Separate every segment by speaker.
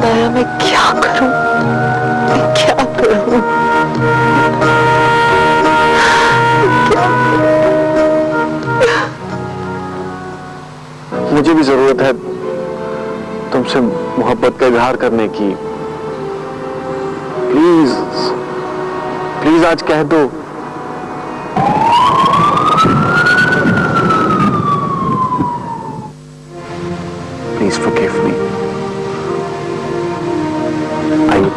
Speaker 1: आया, मैं क्या करूं, मैं क्या करूं, क्या करूं?
Speaker 2: मुझे भी जरूरत है तुमसे मोहब्बत का इजहार करने की। प्लीज प्लीज आज कह दो। Please forgive me. आइए।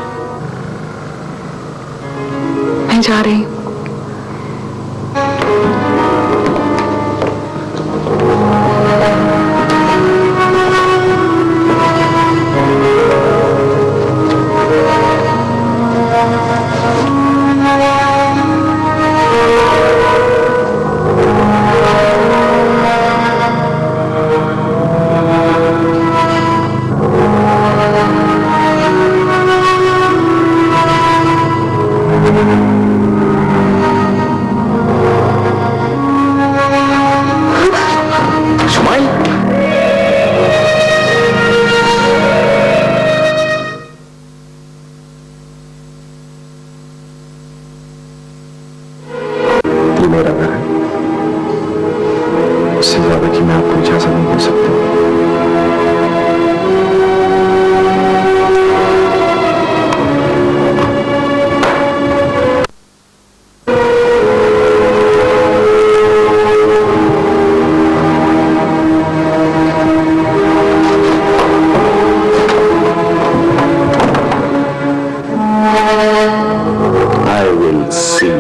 Speaker 1: मैं जा रही हूं।
Speaker 2: मेरा घर है, इससे ज्यादा कि मैं आपको इजाजत नहीं दे सकता। I will see you.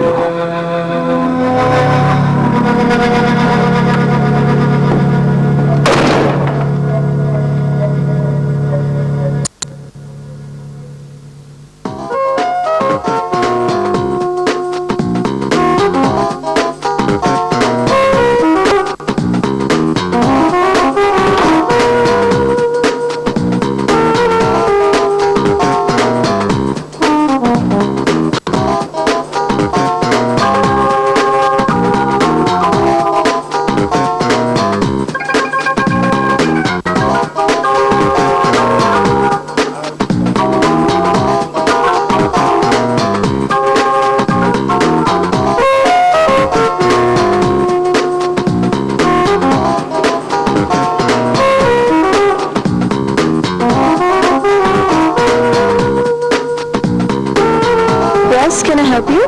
Speaker 1: Can I help you?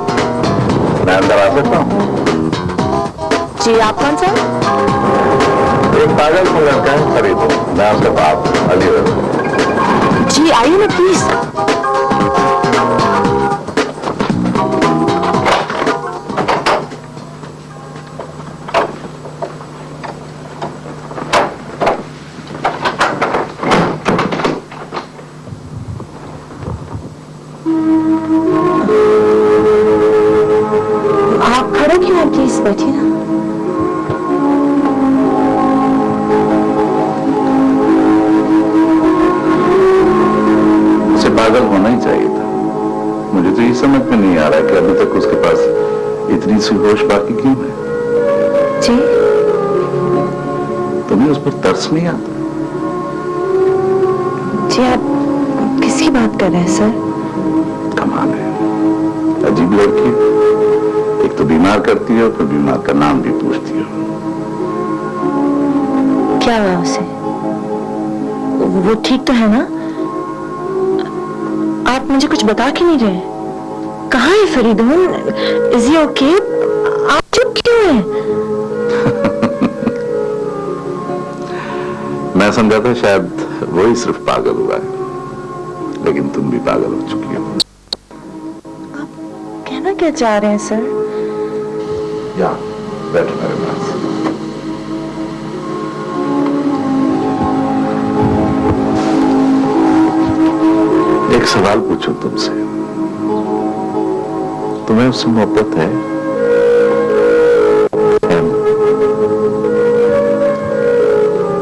Speaker 2: मैं अंदर आ सकता हूँ?
Speaker 1: जी, आप कौन सा?
Speaker 2: एक पागल को लड़का है, खरीदो। मैं उसके बाप अली रजा।
Speaker 1: जी आइए ना प्लीज। आप खड़े क्यों हैं? प्लीज बैठिए ना।
Speaker 2: उसे पागल होना ही चाहिए था। मुझे तो ये समझ में नहीं आ रहा कि अभी तक उसके पास इतनी सी होश बाकी क्यों है।
Speaker 1: जी
Speaker 2: तुम्हें उस पर तरस नहीं आता?
Speaker 1: जी, आप किसकी बात कर रहे हैं सर?
Speaker 2: कमाल है, अजीब लड़की है। एक तो बीमार करती है और फिर बीमार का नाम भी पूछती है।
Speaker 1: क्या हुआ उसे? वो ठीक तो है ना? आप मुझे कुछ बता क्यों नहीं रहे? कहाँ है फरीदून? Is he okay? आप चुप क्यों हैं?
Speaker 2: मैं समझा था शायद वही सिर्फ पागल हुआ है, लेकिन तुम भी पागल हो चुकी हो।
Speaker 1: आप कहना क्या चाह रहे हैं सर?
Speaker 2: या बैठो मेरे पास। एक सवाल पूछूं तुमसे, तुम्हें उससे मोहब्बत है?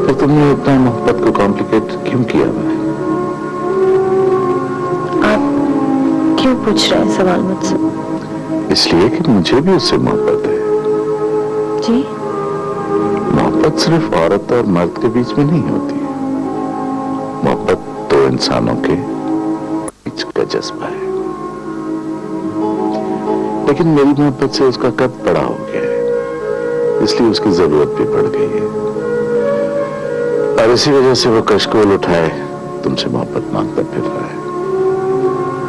Speaker 2: तो तुमने इतना मोहब्बत को कॉम्प्लिकेट क्यों किया?
Speaker 1: आप क्यों पूछ रहे हैं सवाल मुझसे?
Speaker 2: इसलिए कि मुझे भी उससे मोहब्बत है।
Speaker 1: जी?
Speaker 2: मोहब्बत सिर्फ औरत और मर्द के बीच में नहीं होती। मोहब्बत दो इंसानों के बीच का जज्बा है, लेकिन मेरी मोहब्बत से उसका कद बड़ा हो गया है, इसलिए उसकी जरूरत भी बढ़ गई है। और इसी वजह से वो कशकोल उठाए तुमसे मोहब्बत मांगता फिर रहा है।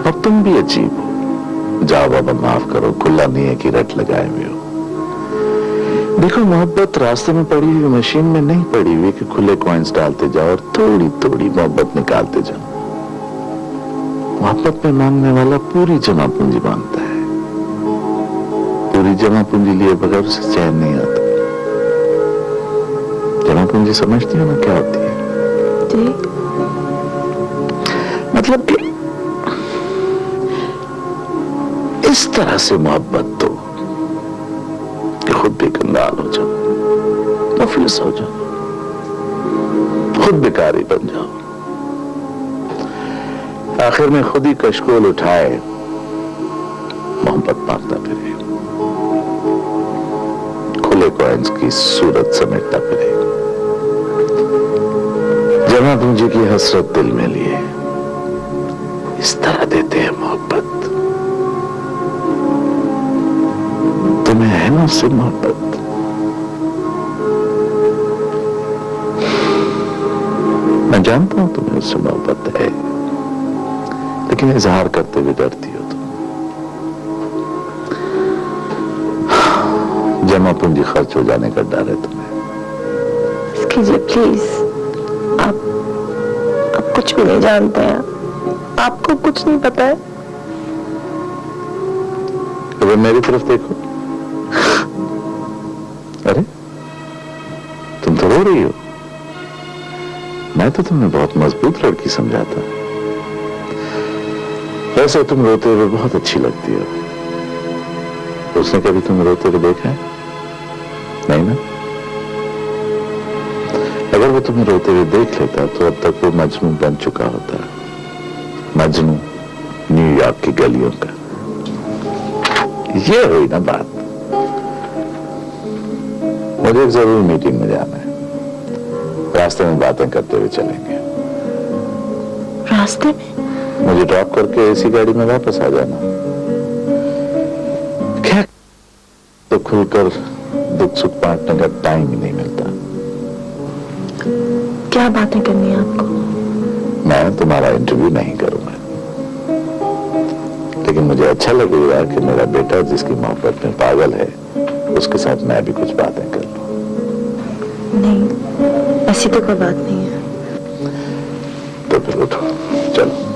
Speaker 2: और तुम भी अजीब हो। जाओ बाबा, माफ करो, खुला नहीं है कि रट लगाए हुए हो। देखो, मोहब्बत रास्ते में पड़ी हुई मशीन में नहीं पड़ी हुई कि खुले कॉइन्स डालते जाओ और थोड़ी थोड़ी मोहब्बत निकालते जाओ। मोहब्बत में मांगने वाला पूरी जमा पूंजी मांगता है। पूरी जमा पूंजी लिए बगैर उसे चैन नहीं आता। जमा पूंजी समझती हो ना क्या होती है?
Speaker 1: जी।
Speaker 2: मतलब कि इस तरह से मोहब्बत दो कि खुद भी कंगाल हो जाओ, मुफलिस हो जाओ, खुद भिखारी बन जाओ, आखिर में खुद ही कशकोल उठाए मोहब्बत मांगता फिरे, खुले कॉइन्स की सूरत समेटता फिरे, जमा पूंजी की हसरत दिल में लिए। इस तरह देते हैं मोहब्बत। तुम्हें है ना उससे मोहब्बत? मैं जानता हूं तुम्हें उससे मोहब्बत है, लेकिन इजहार करते हुए डरती हो तुम। जमा पूंजी खर्च हो जाने का डर है तुम्हें।
Speaker 1: कीजिए प्लीज। आप कुछ भी नहीं जानते हैं, आपको कुछ नहीं पता है।
Speaker 2: अगर मेरी तरफ देखो। अरे, तुम तो रो रही हो। मैं तो तुम्हें बहुत मजबूत लड़की समझा था। वैसे तुम रोते हुए बहुत अच्छी लगती हो। उसने कभी तुम्हें रोते हुए देखा है? नहीं ना? अगर वो तुम्हें रोते हुए देख लेता तो अब तक वो मजनू बन चुका होता। मजनू न्यूयॉर्क की गलियों का। ये हुई ना बात। मुझे जरूर मीटिंग में जाना है। रास्ते में बातें करते हुए चलेंगे।
Speaker 1: रास्ते में?
Speaker 2: मुझे ड्रॉप करके इसी गाड़ी में वापस आ जाना। क्या तो खुलकर दुख सुख बांटने का टाइम ही नहीं मिलता।
Speaker 1: क्या बातें करनी है आपको?
Speaker 2: मैं तुम्हारा इंटरव्यू नहीं करूंगा, लेकिन मुझे अच्छा लगेगा कि मेरा बेटा जिसकी मोहब्बत में पागल है, उसके साथ मैं भी कुछ बातें कर लूं।
Speaker 1: नहीं, ऐसी तो कोई बात नहीं है।
Speaker 2: तो फिर उठो, चलो।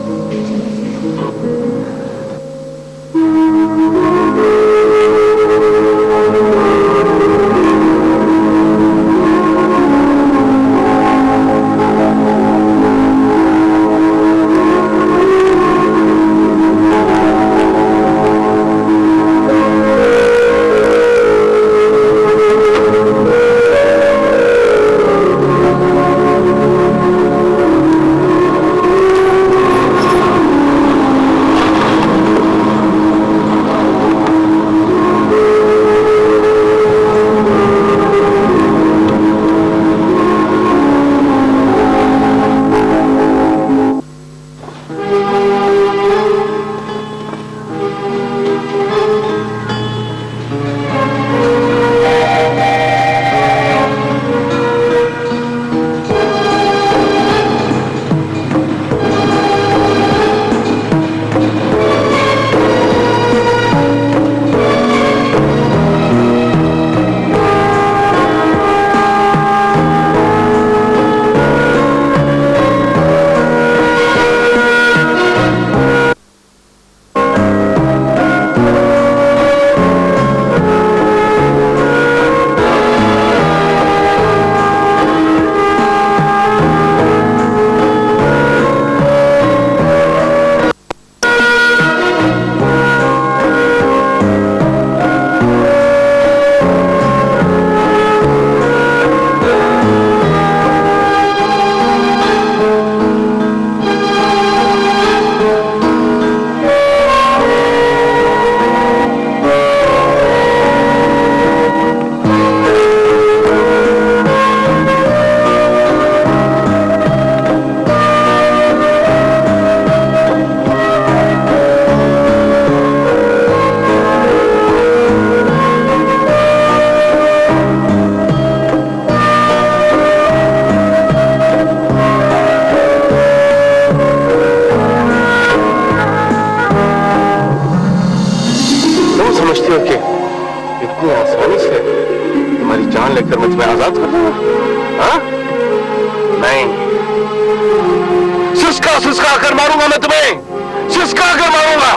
Speaker 2: मारूंगा मैं तुम्हें, सिसका कर मारूंगा।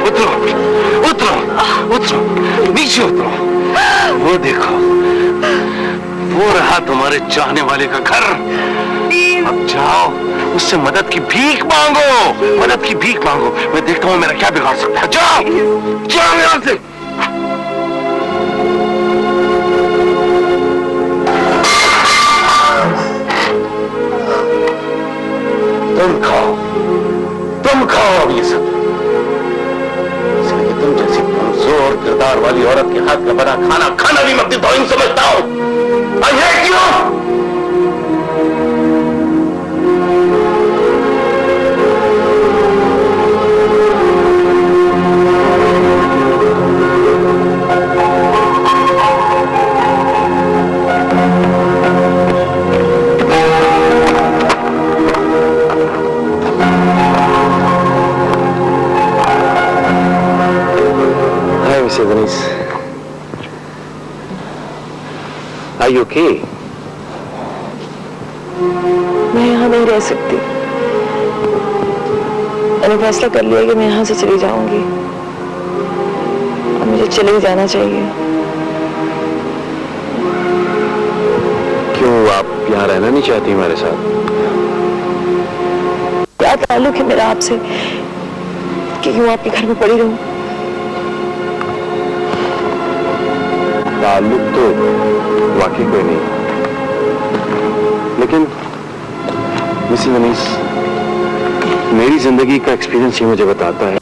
Speaker 2: उतरो उतरो उतरो, नीचे उतरो। वो देखो, वो रहा तुम्हारे चाहने वाले का घर। अब जाओ, उससे मदद की भीख मांगो, मदद की भीख मांगो। मैं देखता हूं मेरा क्या बिगाड़ सकता है। जाओ जाओ यहां से। तुम खाओ अब ये सब, इसलिए तुम जैसी कमजोर किरदार वाली औरत के हाथ का बना खाना खाना भी मैं तौहीन समझता हूं। I hate you! Hi, Mr. Denise. Are you okay?
Speaker 1: मैं यहाँ नहीं रह सकती। मैंने फैसला कर लिया कि मैं यहाँ से चली जाऊंगी और मुझे चले ही जाना चाहिए।
Speaker 2: क्यों, आप यहाँ रहना नहीं चाहती हमारे साथ?
Speaker 1: क्या ताल्लुक है मेरा आपसे कि क्यों आपके घर में पड़ी रहूं?
Speaker 2: ताल्लुक तो वाकई कोई नहीं, लेकिन मिसेस दनीश, मेरी जिंदगी का एक्सपीरियंस ये मुझे बताता है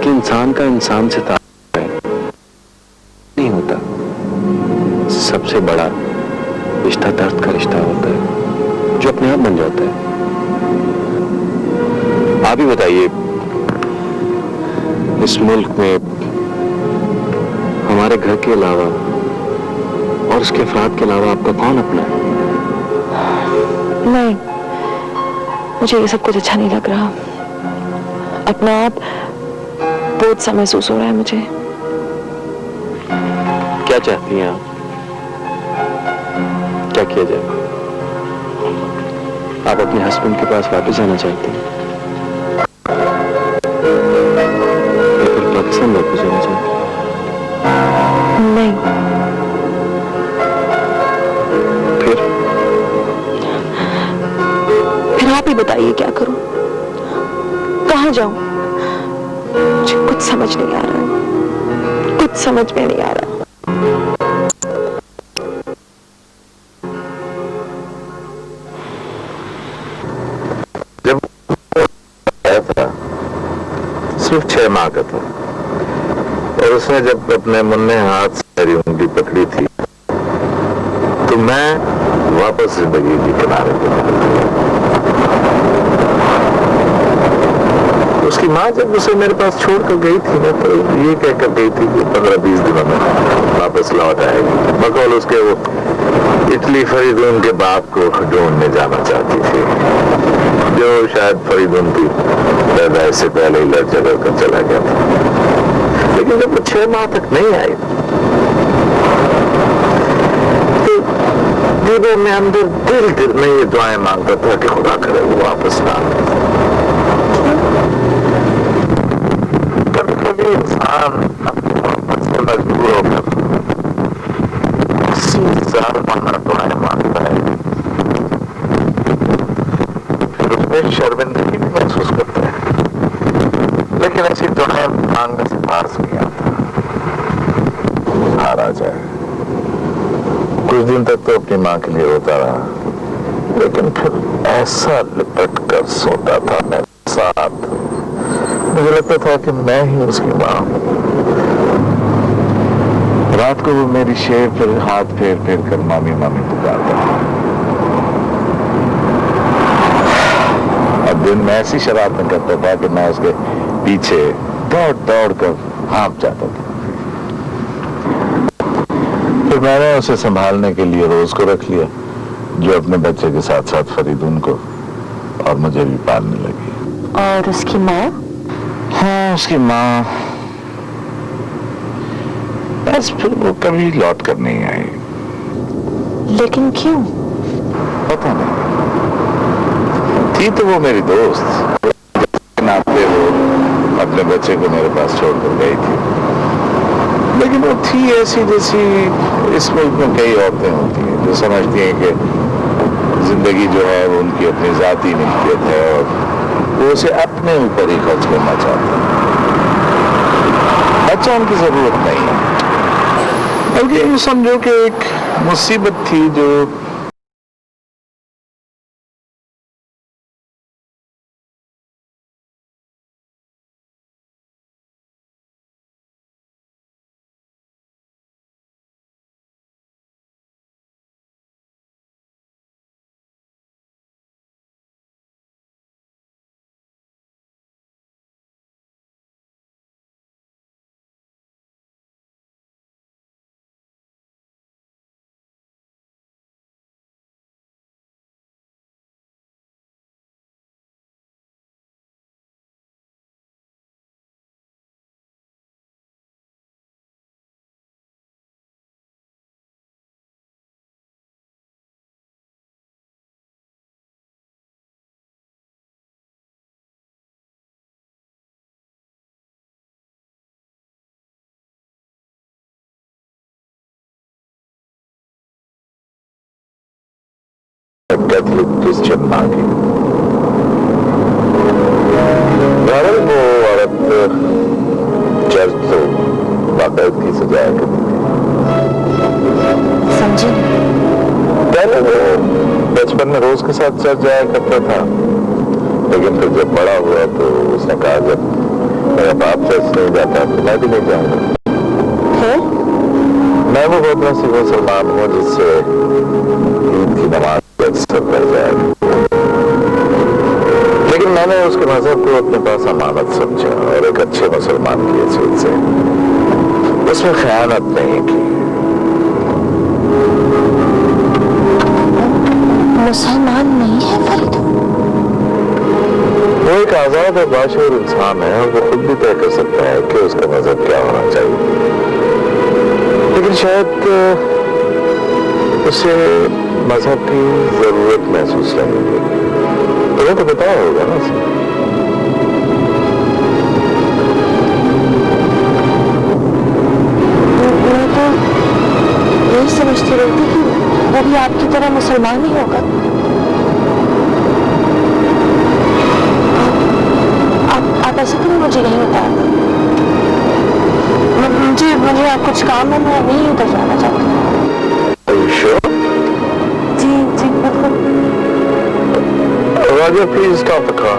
Speaker 2: कि इंसान का इंसान से ताल्लुक नहीं होता। सबसे बड़ा रिश्ता दर्द का रिश्ता होता है जो अपने आप बन जाता है। आप ही बताइए, इस मुल्क में हमारे घर के अलावा और उसके अफराद के अलावा आपका कौन अपना है?
Speaker 1: नहीं, मुझे ये सब कुछ अच्छा नहीं लग रहा। अपना आप बोझ सा महसूस हो रहा है मुझे।
Speaker 2: क्या चाहती हैं आप? क्या किया जाए? आप अपने हस्बैंड के पास वापस जाना चाहती हैं या फिर पाकिस्तान वापस जाना चाहती हैं?
Speaker 1: नहीं, फिर आप ही बताइए क्या करूं, कहां जाऊं? मुझे कुछ समझ नहीं आ रहा है, कुछ समझ में नहीं आ रहा।
Speaker 2: जब आया था सिर्फ 6 माह का था, और उसने जब अपने मुन्ने हाथ से मेरी उंगली पकड़ी थी तो मैं वापस जिंदगी के किनारे पे निकल। उसकी माँ जब उसे मेरे पास छोड़कर गई थी ना, तो ये कहकर गई थी कि 15-20 दिनों में वापस लौट आएगी। बकौल उसके वो इटली फरीदून के बाप को ढूंढने जाना चाहती थी, जो शायद फरीदून की पैदाइश से पहले ही लड़ झगड़ कर चला गया था। लेकिन जब वो 6 माह तक नहीं आई तो दिलों में अंदर दिल में ये दुआएं मांगता था कि खुदा करे वो वापस ना आए। कभी कभी इंसान अपनी मोहब्बत से मजबूर होकर जालमाना दुआएं मांगता है, फिर उसमें शर्मिंदगी भी महसूस करता है। लेकिन ऐसी दुआएं मांगने से पास नहीं आता, हार आ जाए। कुछ दिन तक तो अपनी माँ के लिए रोता रहा, लेकिन फिर ऐसा लिपट कर सोता था मेरे साथ, मुझे लगता था कि मैं ही उसकी माँ हूँ। रात को वो मेरी शेर पर हाथ फेर फेर कर मामी मामी पुकारता था। अब दिन में ऐसी शरारतें करता था कि मैं उसके पीछे दौड़ दौड़ कर हाँफ जाता था। फिर मैंने उसे संभालने के लिए रोज को रख लिया, जो अपने बच्चे के साथ साथ फरीदून को और मुझे भी पालने लगी।
Speaker 1: और उसकी माँ?
Speaker 2: हाँ, उसकी माँ बस फिर वो कभी लौट कर नहीं आई।
Speaker 1: लेकिन क्यों?
Speaker 2: पता नहीं, थी तो वो मेरी दोस्त, नाते वो अपने बच्चे को मेरे पास छोड़कर गई थी, लेकिन वो थी ऐसी जैसी इस मुल्क में कई औरतें होती हैं जो समझती हैं कि जिंदगी जो है वो उनकी अपनी जाती मिल्कियत है और वो उसे अपने ऊपर ही खर्च करना चाहते हैं। बच्चा उनकी जरूरत नहीं है, बल्कि ये समझो कि एक मुसीबत थी जो कैथोलिक क्रिश्चियन मां की। बहरहाल वो औरत चर्च तो बाकायदगी से जाया करती थी।
Speaker 1: समझे नहीं।
Speaker 2: पहले वो बचपन में रोज के साथ चर्च जाया करता था, लेकिन फिर जब बड़ा हुआ तो उसने कहा जब मेरा बाप चर्च नहीं जाता तो मैं भी नहीं जाऊंगा। मैं वो बहुत ऐसी मुसलमान हूँ जिससे ईद की नमाज अक्सर पढ़ जाएगा, लेकिन मैंने उसके मजहब को अपने पास अमानत समझा और एक अच्छे मुसलमान की हैसियत से उसमें खयानत नहीं की।
Speaker 1: मुसलमान नहीं है फरीद?
Speaker 2: वो एक आजाद और बाशऊर इंसान है और वो खुद भी तय कर सकता है कि उसका मजहब क्या होना चाहिए, लेकिन शायद उसे मजहब की जरूरत महसूस नहीं होगी। तुम्हें तो पता होगा ना उसे।
Speaker 1: मैं तो यही समझती रहती कि वो भी आपकी तरह मुसलमान ही होगा। आप ऐसे तो मुझे नहीं बताया। मुझे आप कुछ काम है, मैं नहीं उतर जाना चाहती। जी मतलब।
Speaker 2: Roger, please stop the car.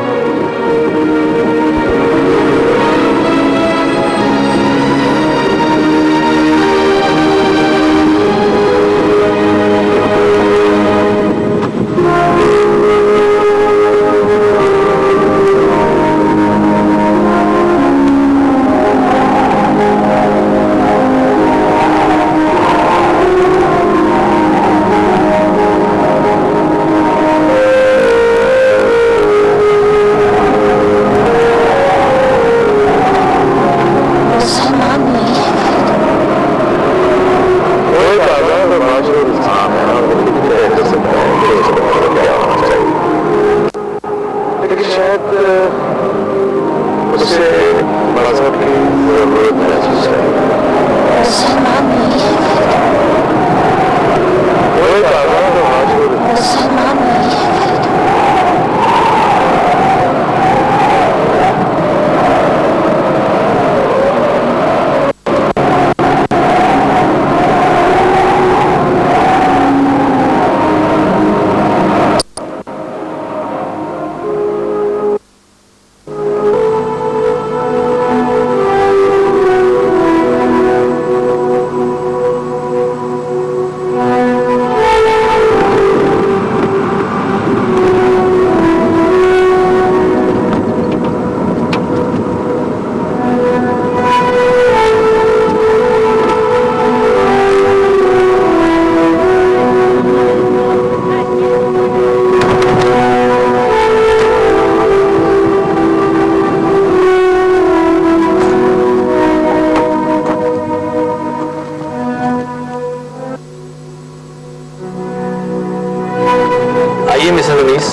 Speaker 3: Mrs Anees,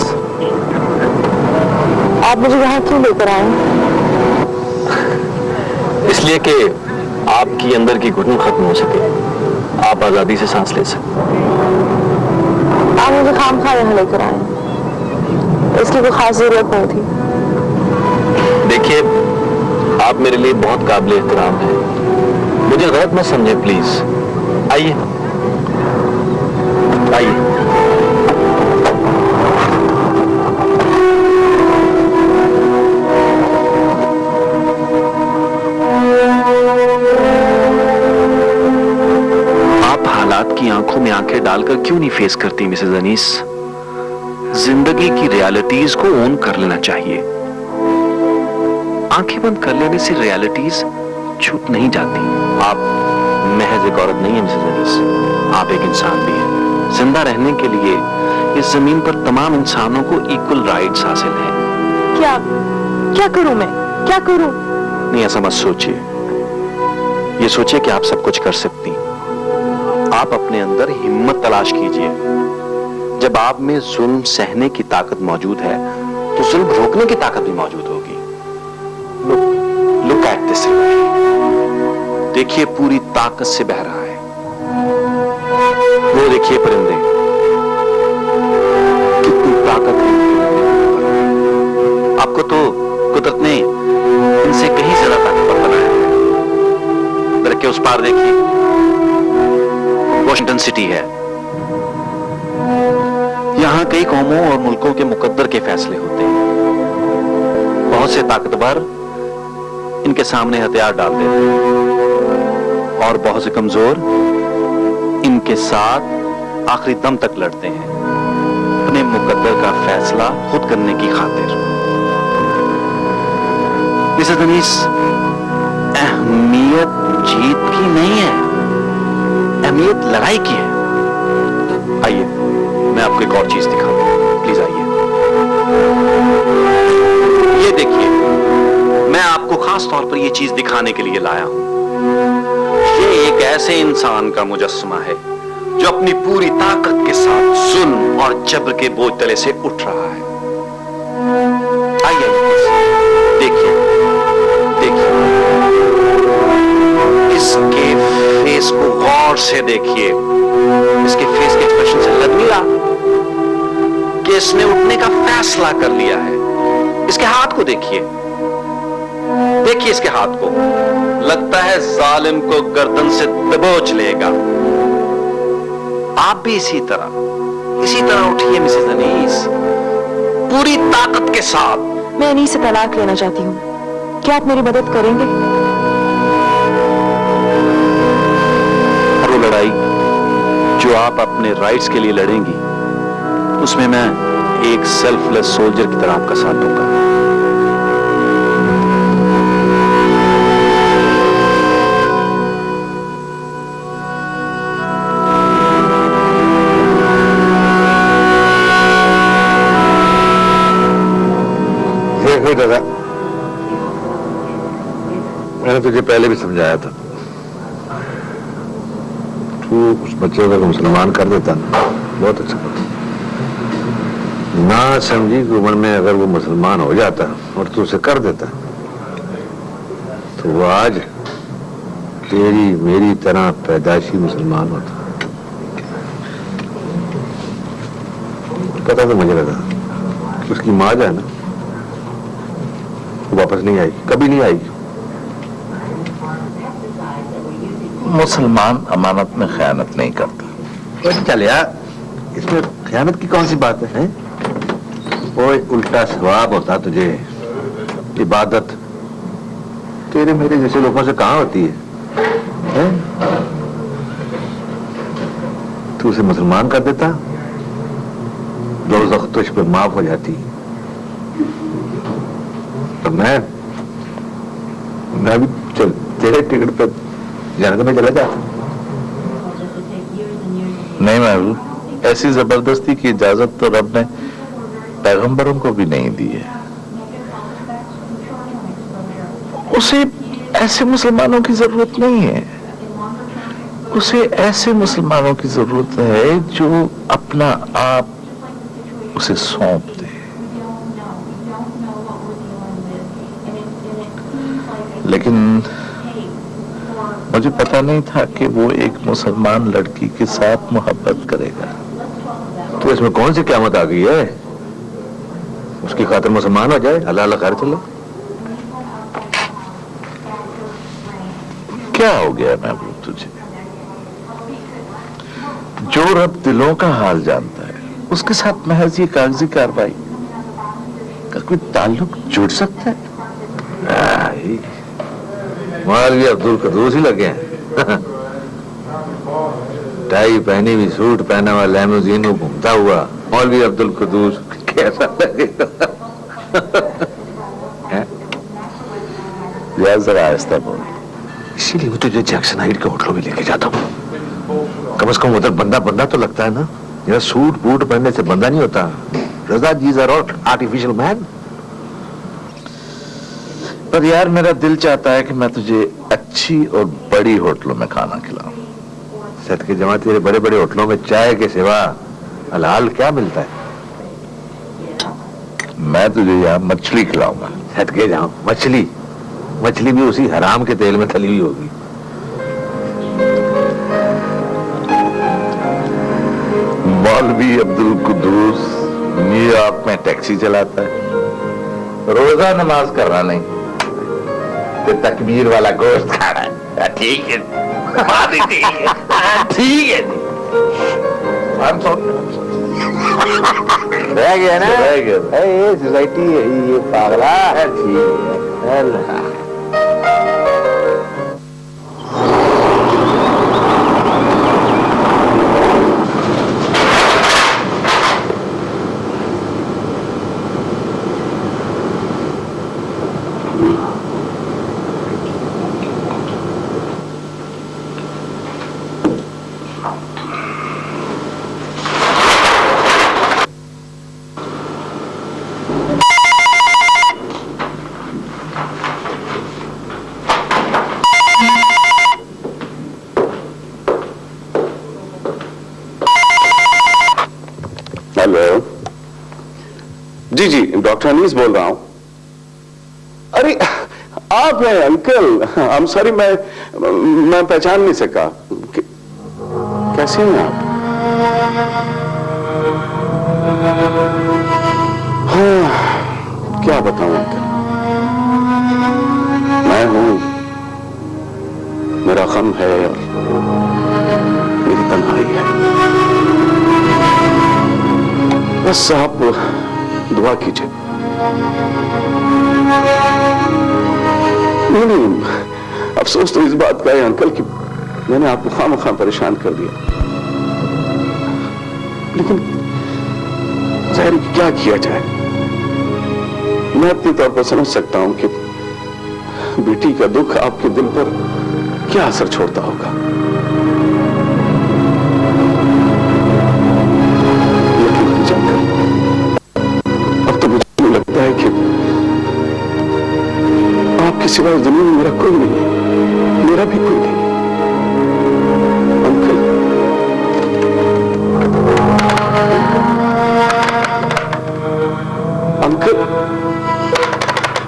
Speaker 1: आप मुझे यहाँ क्यों लेकर आए?
Speaker 3: इसलिए कि आपकी अंदर की घुटन खत्म हो सके, आप आजादी से सांस ले सकें।
Speaker 1: आप मुझे खामखा यहाँ लेकर आए, इसकी कोई खास जरूरत नहीं थी।
Speaker 3: देखिए, आप मेरे लिए बहुत काबिल एहतराम हैं, मुझे गलत मत समझे प्लीज। आइए आइए। आप हालात की आंखों में आंखें डालकर क्यों नहीं फेस करती मिसेस अनीस? जिंदगी की रियलिटीज को ओन कर लेना चाहिए। आंखें बंद कर लेने से रियलिटीज छूट नहीं जाती। आप महज एक औरत नहीं है मिसेस अनीस, आप एक इंसान भी हैं। जिंदा रहने के लिए इस जमीन पर तमाम इंसानों को इक्वल राइट्स हासिल हैं।
Speaker 1: क्या करूं मैं? क्या करूं?
Speaker 3: नहीं, ऐसा मत सोचिए। ये सोचिए कि आप सब कुछ कर सकती हैं। आप अपने अंदर हिम्मत तलाश कीजिए। जब आप में जुल्म सहने की ताकत मौजूद है तो जुल्म रोकने की ताकत भी मौजूद होगी। लुक एट दिस रिवर, देखिए पूरी ताकत से बह रहा है। वो देखिए परिंदे, कितनी ताकत है आपको तो कुदरत ने इनसे कहीं ज्यादा ताकतवर बनाया है। दरख्त के उस पार देखिए, वॉशिंगटन सिटी है। यहां कई कौमों और मुल्कों के मुकद्दर के फैसले होते हैं। बहुत से ताकतवर इनके सामने हथियार डाल देते हैं और बहुत से कमजोर इनके साथ आखिरी दम तक लड़ते हैं, अपने मुकद्दर का फैसला खुद करने की खातिर। मिसेस अनीस, अहमियत जीत की नहीं है, अहमियत लड़ाई की है। आइए, मैं आपको एक और चीज दिखाऊं, प्लीज आइए। ये देखिए, मैं आपको खास तौर पर यह चीज दिखाने के लिए लाया हूं। ये एक ऐसे इंसान का मुजस्समा है जो अपनी पूरी ताकत के साथ जुल्म और जबर के बोझ तले से उठ रहा है। आइए, देखिए देखिए, इसके फेस को गौर से देखिए। इसके फेस के एक्सप्रेशन से लग नहीं रहा कि इसने उठने का फैसला कर लिया है। इसके हाथ को देखिए, देखिए इसके हाथ को, लगता है जालिम को गर्दन से दबोच लेगा। आप भी इसी तरह उठिए मिसेस अनीस, पूरी ताकत के साथ।
Speaker 1: मैं अनीस से तलाक लेना चाहती हूँ, क्या आप मेरी मदद करेंगे?
Speaker 3: वो लड़ाई जो आप अपने राइट्स के लिए लड़ेंगी, उसमें मैं एक सेल्फलेस सोल्जर की तरह आपका साथ दूंगा।
Speaker 2: दादा, मैंने तुझे पहले भी समझाया था, तू उस बच्चे को मुसलमान कर देता ना, बहुत अच्छा होता। ना समझी कि उम्र में अगर वो मुसलमान हो जाता और तू उसे कर देता तो वो आज तेरी मेरी तरह पैदाइशी मुसलमान होता। पता तो मुझे लगा कि उसकी माँ जो है ना, वापस नहीं आई, कभी नहीं आई।
Speaker 4: मुसलमान अमानत में खयानत नहीं करता।
Speaker 2: चल यार, इसमें खयानत की कौन सी बात है? वो उल्टा सवाब होता तुझे। इबादत तेरे मेरे जैसे लोगों से कहां होती है? तू उसे मुसलमान कर देता, दोज़ख तुझ पे माफ हो जाती। तो मैं भी चल तेरे टिकट पे जन्नत में चला जाता।
Speaker 4: नहीं महबूब, ऐसी जबरदस्ती की इजाजत तो रब ने पैगंबरों को भी नहीं दी है। उसे ऐसे मुसलमानों की जरूरत नहीं है। उसे ऐसे मुसलमानों की जरूरत है जो अपना आप उसे सौंप दे। लेकिन मुझे पता नहीं था कि वो एक मुसलमान लड़की के साथ मोहब्बत करेगा।
Speaker 5: तो इसमें कौन सी क़यामत आ गई है? उसकी खातिर मुसलमान हो जाए, अल्लाह अल्लाह खैर चलो।
Speaker 4: क्या हो गया महबूब तुझे? जो रब दिलों का हाल जानता है उसके साथ महज ये कागजी कार्रवाई का कोई ताल्लुक जुड़ सकता है?
Speaker 5: मौलवी अब्दुल कदूस ही लगे हैं। टाई पहनी हुई, सूट पहना हुआ, लैम्बोर्गिनी में घूमता हुआ मौलवी अब्दुल कदूस कैसा लगेगा?
Speaker 4: यार जरा आहिस्ता बोल।
Speaker 5: इसीलिए मैं तुझे जैक्सन हाइट के होटलों में लेके जाता हूँ। कम से कम उधर बंदा बंदा तो लगता है ना। यह सूट बूट पहनने से बंदा नहीं होता। रजा जी आर आर्टिफिशियल मैन।
Speaker 4: पर यार मेरा दिल चाहता है कि मैं तुझे अच्छी और बड़ी होटलों में खाना खिलाऊं।
Speaker 5: सदके जमा तेरे बड़े बड़े होटलों में चाय के सिवा हलाल क्या मिलता है?
Speaker 4: मैं तुझे यहाँ मछली खिलाऊंगा।
Speaker 5: सदके जाऊं मछली? मछली भी उसी हराम के तेल में तली हुई होगी।
Speaker 4: मौलवी अब्दुल कुद्दूस न्यूयॉर्क में टैक्सी चलाता है, रोजा नमाज कर रहा नहीं, तो तकबीर वाला गोश्त खा रहा है। ठीक है, ठीक है, ठीक है।
Speaker 5: रह गया ना?
Speaker 4: रह गया।
Speaker 5: ये सोसाइटी ये पागला है। ठीक है।
Speaker 2: हेलो जी जी, डॉक्टर अनीस बोल रहा हूं। अरे आप हैं अंकल? आई एम सॉरी, मैं पहचान नहीं सका। कैसे हैं आप? हाँ, क्या बताऊं अंकल, मैं हूं, मेरा गम है और मेरी तन्हाई है। बस आप दुआ कीजिए। नहीं, अफसोस तो इस बात का है अंकल कि मैंने आपको खामखा परेशान कर दिया, लेकिन जाहिर है कि क्या किया जाए। मैं अपने तौर पर समझ सकता हूं कि बेटी का दुख आपके दिल पर क्या असर छोड़ता होगा, सिवाय दुनिया में मेरा कोई नहीं है, मेरा भी कोई नहीं uncle. Uncle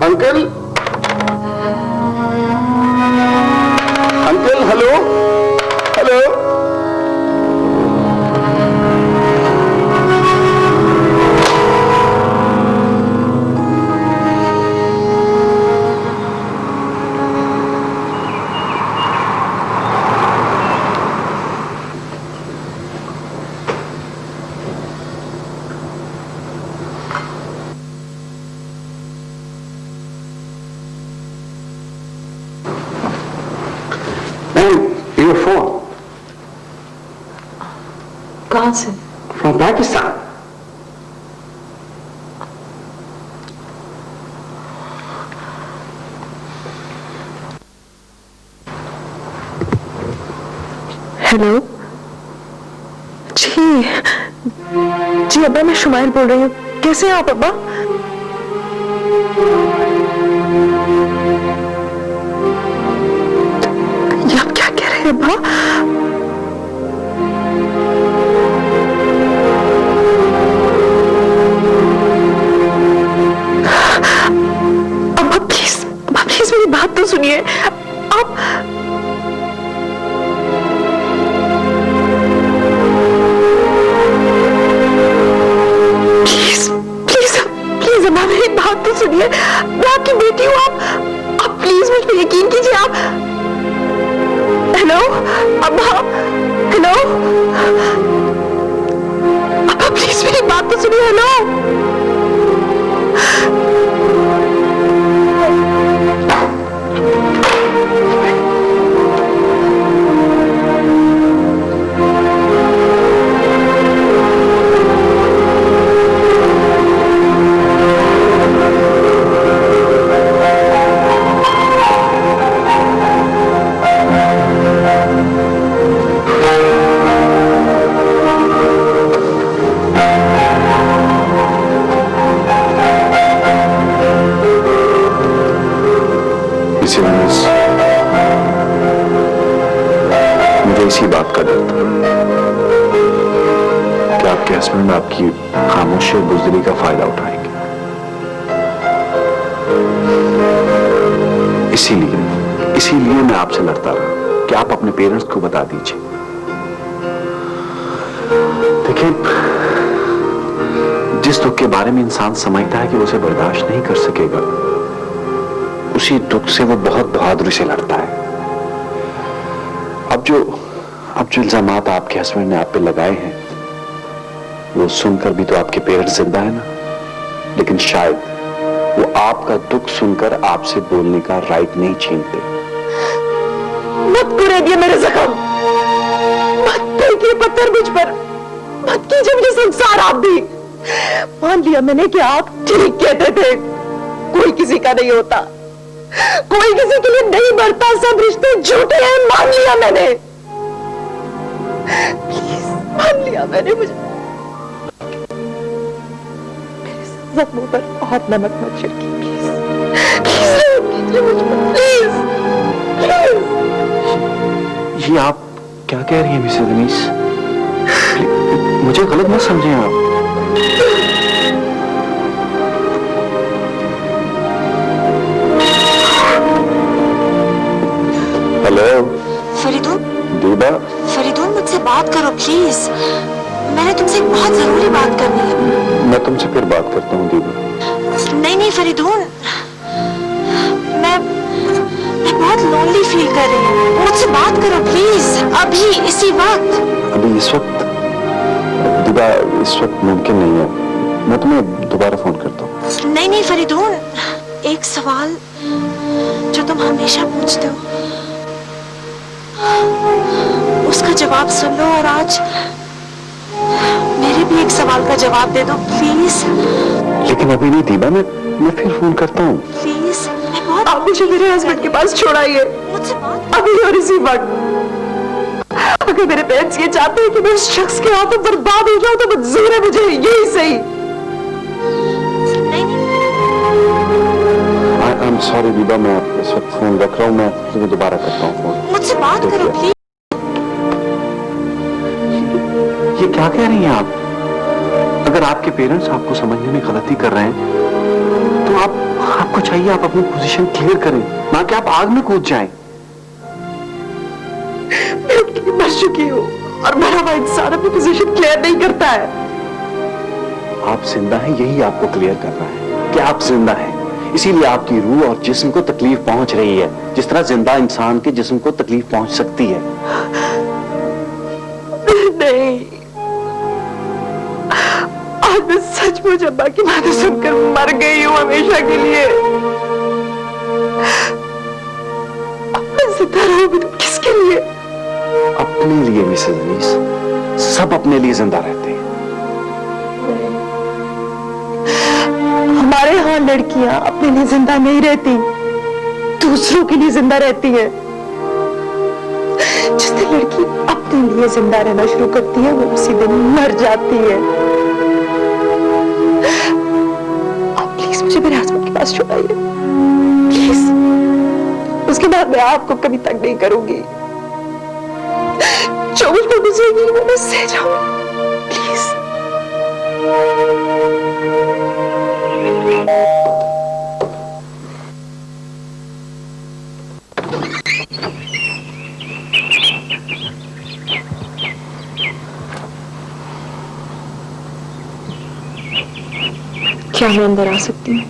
Speaker 2: uncle uncle, hello hello. Your phone.
Speaker 1: कहां से?
Speaker 2: From Pakistan.
Speaker 1: हेलो जी, जी अब्बा, मैं शुमाइल बोल रही हूँ। कैसे हैं आप अब्बा? ये आप क्या कह रहे हैं अब्बा? Baby hello.
Speaker 2: मुझे इसी बात का डर था कि आपके हस्बैंड आपकी खामोशी और बुजदिली का फायदा उठाएंगे। इसीलिए मैं आपसे लड़ता रहा कि आप अपने पेरेंट्स को बता दीजिए। देखिए, जिस दुख के बारे में इंसान समझता है कि उसे बर्दाश्त नहीं कर सकेगा, उसी दुख से वो बहुत बहादुरी से लड़ता है। अब जो इल्जामात आपके हस्बैंड ने आप पे लगाए हैं, वो सुनकर भी तो आपके पेरेंट्स जिंदा है ना, लेकिन शायद वो आपका दुख सुनकर आपसे बोलने का राइट नहीं छीनते।
Speaker 1: मत कुरेदिए मेरे जख्म, मत फेंकिए पत्थर मुझ पर, मत कीजिए मुझे संसार। आप भी मान लिया मैंने कि आप ठीक कहते थे, कोई किसी का नहीं होता, कोई किसी के लिए नहीं मरता, सब रिश्ते झूठे हैं। मान लिया मैंने, प्लीज मान लिया मैंने। मुझे मेरे जख्मों पर और नमक मत छिड़किए, प्लीज कीजिए मुझ पर, प्लीज प्लीज।
Speaker 3: ये आप क्या कह रही हैं मिसेस अनीस? मुझे गलत मत समझें आप।
Speaker 2: हेलो
Speaker 6: फरीदून,
Speaker 2: दीबा।
Speaker 6: फरीदून मुझसे बात करो प्लीज, मैंने तुमसे एक बहुत जरूरी बात करनी है।
Speaker 2: मैं तुमसे फिर बात करता हूँ दीबा।
Speaker 6: नहीं फरीदून, मैं बहुत लोनली फील कर रही हूँ, मुझसे बात करो प्लीज, अभी इसी वक्त।
Speaker 2: अभी इस वक्त दीबा, इस वक्त मुमकिन नहीं है। मैं तुम्हें दोबारा फोन करता हूँ।
Speaker 6: नहीं फरीदून, एक सवाल जो तुम हमेशा पूछते हो, उसका जवाब सुन लो और आज मेरे भी एक सवाल का जवाब दे दो प्लीज।
Speaker 2: लेकिन अभी नहीं दीबा, मैं फिर फोन करता हूँ।
Speaker 6: प्लीज, मैं बहुत
Speaker 1: आप मुझे मेरे हस्बैंड के पास छोड़ाइए
Speaker 6: मुझसे बात।
Speaker 1: अभी और इसी वक्त। अगर मेरे पेरेंट्स ये चाहते हैं कि मैं उस शख्स के हाथों बर्बाद हो जाऊं तो मंजूर है मुझे, यही सही।
Speaker 2: आई एम सॉरी दीबा, मैं इस वक्त फोन रख रहा हूँ, मैं तुम्हें दोबारा करता हूँ फोन।
Speaker 6: मुझसे बात करो प्लीज।
Speaker 3: ये क्या कह रही हैं आप? अगर आपके पेरेंट्स आपको समझने में गलती कर रहे हैं तो आपको चाहिए आप अपनी पोजीशन क्लियर करें, ना कि आप आग में कूद जाएं।
Speaker 1: मैं उनके लिए मर चुकी हूँ और मरा हुआ इंसान अपनी पोजीशन क्लियर नहीं करता है।
Speaker 2: आप जिंदा हैं, यही आपको क्लियर कर रहा है कि आप जिंदा हैं। इसीलिए आपकी रूह और जिस्म को तकलीफ पहुंच रही है, जिस तरह जिंदा इंसान के जिस्म को तकलीफ पहुंच सकती है।
Speaker 1: नहीं, आज मैं सचमुच अब्बा की बातें सुनकर मर गई हूँ हमेशा के लिए। अब मैं जिंदा रहूंगी तो किसके लिए?
Speaker 2: अपने लिए मिसेस अनीस, सब अपने लिए जिंदा रहते हैं।
Speaker 1: हमारे यहाँ लड़कियां अपने लिए जिंदा नहीं रहती, दूसरों के लिए जिंदा रहती है। जिस दिन लड़की अपने लिए जिंदा रहना शुरू करती है, वो उसी दिन मर जाती है। आप प्लीज मुझे मेरे हस्बैंड के पास छोड़ाइए, प्लीज। उसके बाद मैं आपको कभी तंग नहीं करूंगी। जो मुझ पर गुजरेगी वो मैं सह जाऊंगी, प्लीज। क्या मैं अंदर आ सकती हूँ?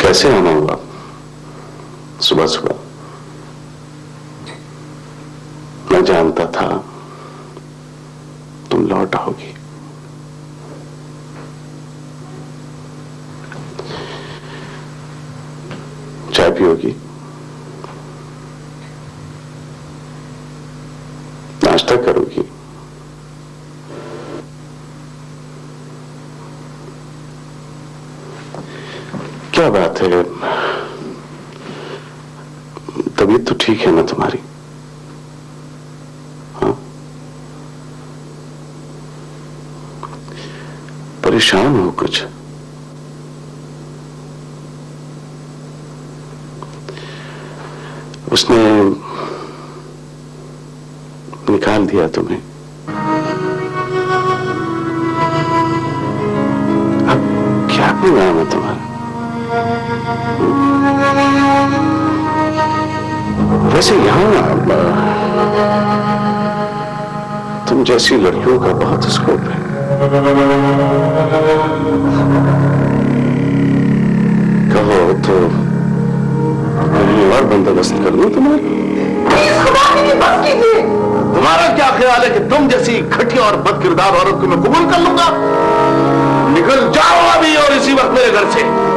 Speaker 2: कैसे आना हुआ सुबह सुबह? मैं जानता था तुम लौट आओगी। चाय पियोगी? नाश्ता करोगी? क्या बात है, तबीयत तो ठीक है ना तुम्हारी? हाँ? परेशान हो कुछ? उसने निकाल दिया तुम्हें? अब क्या प्रोग्राम है तुम्हारा? वैसे यहां तुम जैसी लड़कियों का बहुत स्कोप है। कहो तो कहीं और बंदोबस्त कर लूं तुम्हारे?
Speaker 5: तुम्हारा क्या ख्याल है कि तुम जैसी घटिया और बदकिरदार औरत को मैं कबूल कर लूंगा? निकल जाओ अभी और इसी वक्त मेरे घर से।